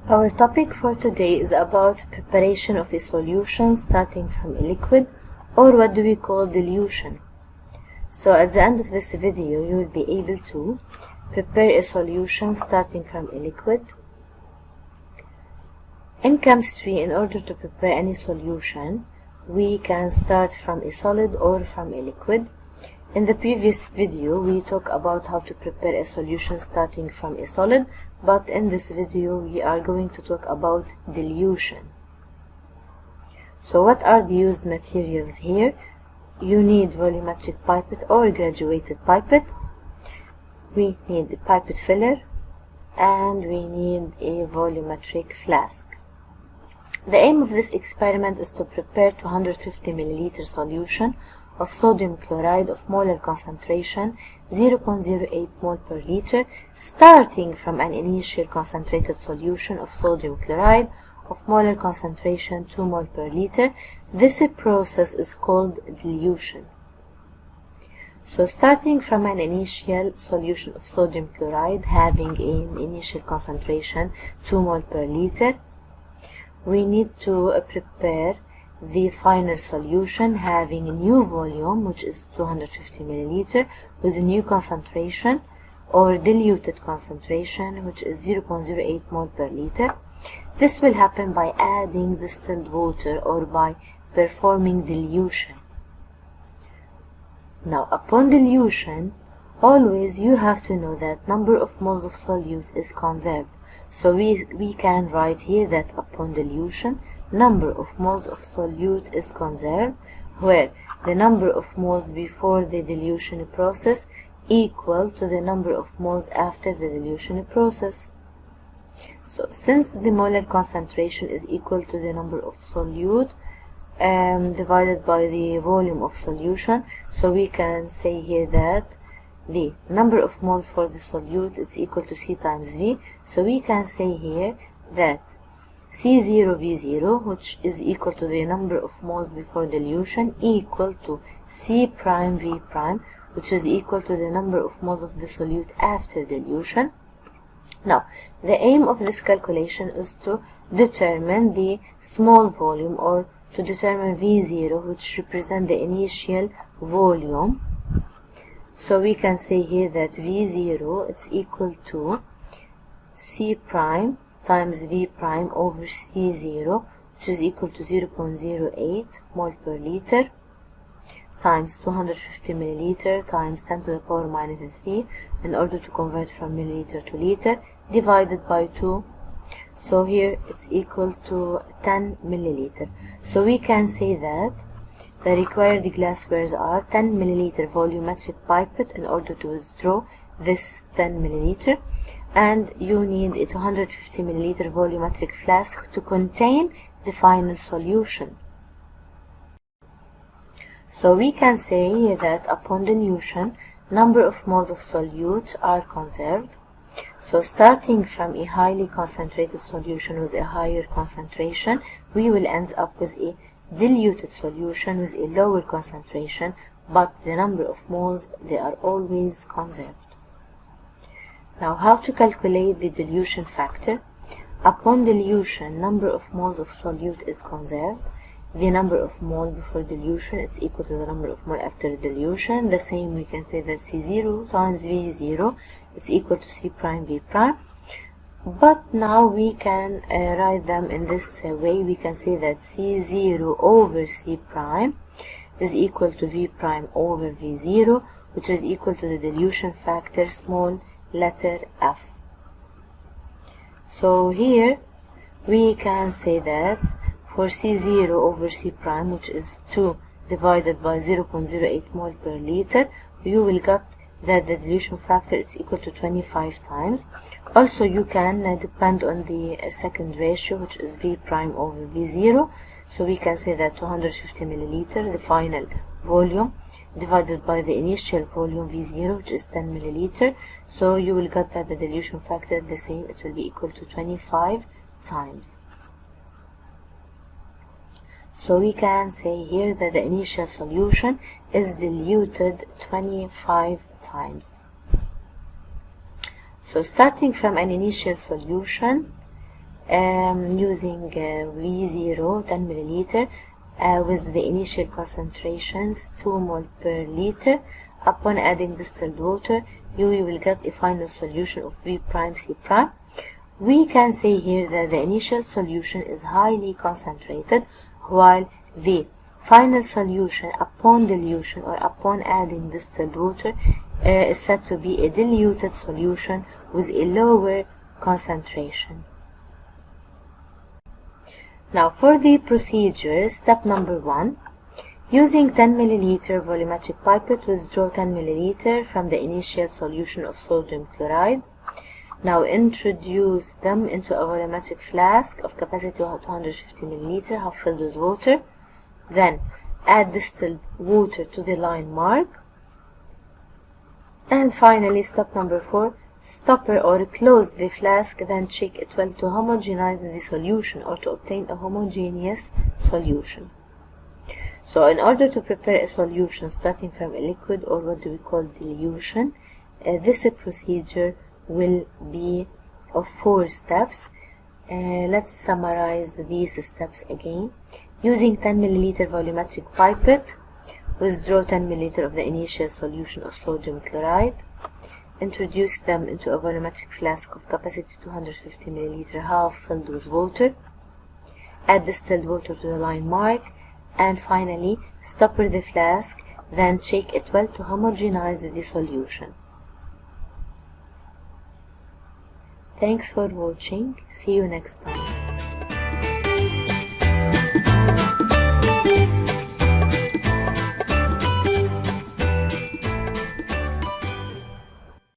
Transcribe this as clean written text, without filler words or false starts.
Our topic for today is about preparation of a solution starting from a liquid, or what do we call dilution. So at the end of this video you will be able to prepare a solution starting from a liquid. In chemistry, in order to prepare any solution, we can start from a solid or from a liquid. In the previous video we talked about how to prepare a solution starting from a solid, but in this video we are going to talk about dilution. So what are the used materials here? You need volumetric pipette or graduated pipette, we need a pipette filler, and we need a volumetric flask. The aim of this experiment is to prepare 250 ml solution of sodium chloride of molar concentration 0.08 mol per liter, starting from an initial concentrated solution of sodium chloride of molar concentration 2 mol per liter. This process is called dilution. So starting from an initial solution of sodium chloride having an initial concentration 2 mol per liter, we need to prepare the final solution having a new volume, which is 250 ml, with a new concentration or diluted concentration, which is 0.08 mol per liter. This will happen by adding distilled water or by performing dilution. Now, upon dilution, always you have to know that number of moles of solute is conserved. So we can write here that upon dilution, number of moles of solute is conserved, where the number of moles before the dilution process equal to the number of moles after the dilution process. So since the molar concentration is equal to the number of solute divided by the volume of solution, so we can say here that the number of moles for the solute is equal to C times V. So we can say here that C0 V0, which is equal to the number of moles before dilution, equal to C prime V prime, which is equal to the number of moles of the solute after dilution. Now, the aim of this calculation is to determine the small volume, or to determine V0, which represents the initial volume. So we can say here that V0 is equal to C prime times V prime over C0, which is equal to 0.08 mol per liter, times 250 milliliter times 10 to the power minus 3 in order to convert from milliliter to liter, divided by 2. So here it's equal to 10 milliliter. So we can say that the required glasswares are 10 milliliter volumetric pipette in order to withdraw this 10 milliliter, and you need a 250 milliliter volumetric flask to contain the final solution. So we can say that upon dilution, number of moles of solute are conserved. So starting from a highly concentrated solution with a higher concentration, we will end up with a diluted solution with a lower concentration, but the number of moles, they are always conserved. Now, how to calculate the dilution factor? Upon dilution, number of moles of solute is conserved. The number of moles before dilution is equal to the number of moles after dilution. The same, we can say that C0 times V0 is equal to C prime V prime. But now we can write them in this way. We can say that C0 over C prime is equal to V prime over V0, which is equal to the dilution factor small letter f. So here we can say that for C0 over C prime, which is 2 divided by 0.08 mol per liter, you will get that the dilution factor is equal to 25 times. Also, you can depend on the second ratio, which is V prime over V0. So we can say that 250 milliliter, the final volume, divided by the initial volume V0, which is 10 milliliter. So you will get that the dilution factor is the same. It will be equal to 25 times. So we can say here that the initial solution is diluted 25 times. So starting from an initial solution, using V0 10 milliliter with the initial concentrations 2 mol per liter. Upon adding distilled water, you will get a final solution of V prime C prime. We can say here that the initial solution is highly concentrated, while the final solution upon dilution or upon adding distilled water is said to be a diluted solution with a lower concentration. Now for the procedure, step number 1. Using 10 milliliter volumetric pipette, withdraw 10 milliliter from the initial solution of sodium chloride. Now introduce them into a volumetric flask of capacity 250 milliliter, half filled with water. Then add distilled water to the line mark. And finally, step number 4, stopper or close the flask, then check it well to homogenize the solution or to obtain a homogeneous solution. So in order to prepare a solution starting from a liquid, or what do we call dilution, this procedure will be of 4 steps. Let's summarize these steps again. Using 10 milliliter volumetric pipette, withdraw 10 milliliter of the initial solution of sodium chloride. Introduce them into a volumetric flask of capacity 250 milliliter, half filled with water. Add distilled water to the line mark. And finally, stopper the flask, then shake it well to homogenize the solution. Thanks for watching. See you next time.